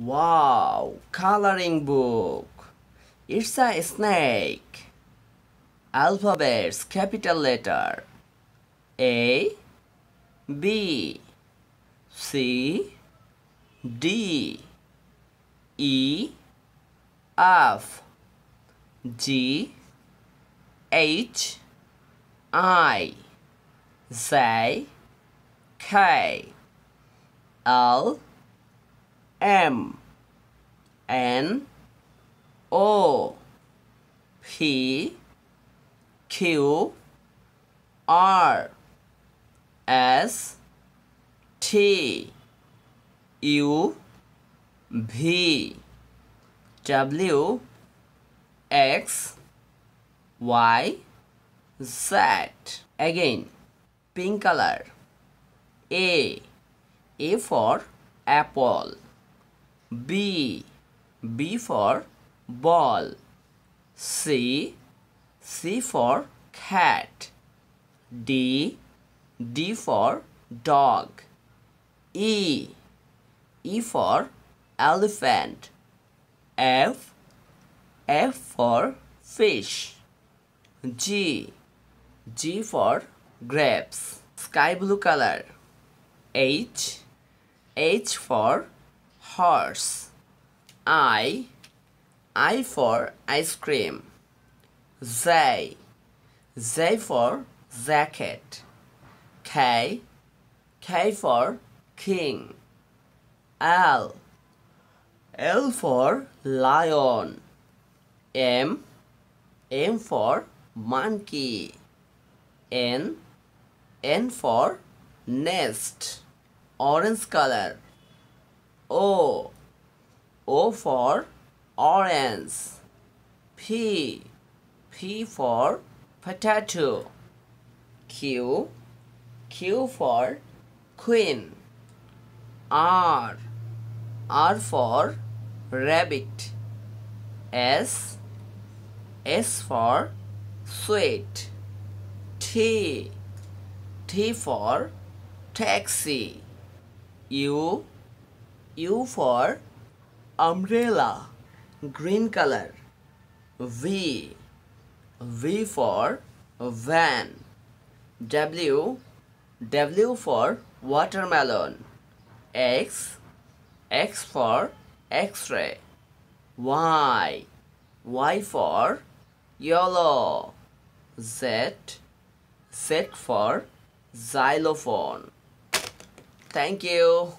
Wow, coloring book. It's a snake. Alphabets, capital letter. A, B, C, D, E, F, G, H, I, J, K, L, M, N, O, P, Q, R, S, T, U, V, W, X, Y, Z. Again, pink color. A for apple. B for ball. C for cat. D for dog. E for elephant. F for fish. G for grapes. Sky blue color. H for horse. I for ice cream. J for jacket. K for king. L for lion. M for monkey. N for nest. Orange color. O for orange. P for potato. Q for queen. R for rabbit. S for sweet. T for taxi. U for umbrella, green color. V for van. W for watermelon. X for X-ray. Y for yellow. Z for xylophone. Thank you.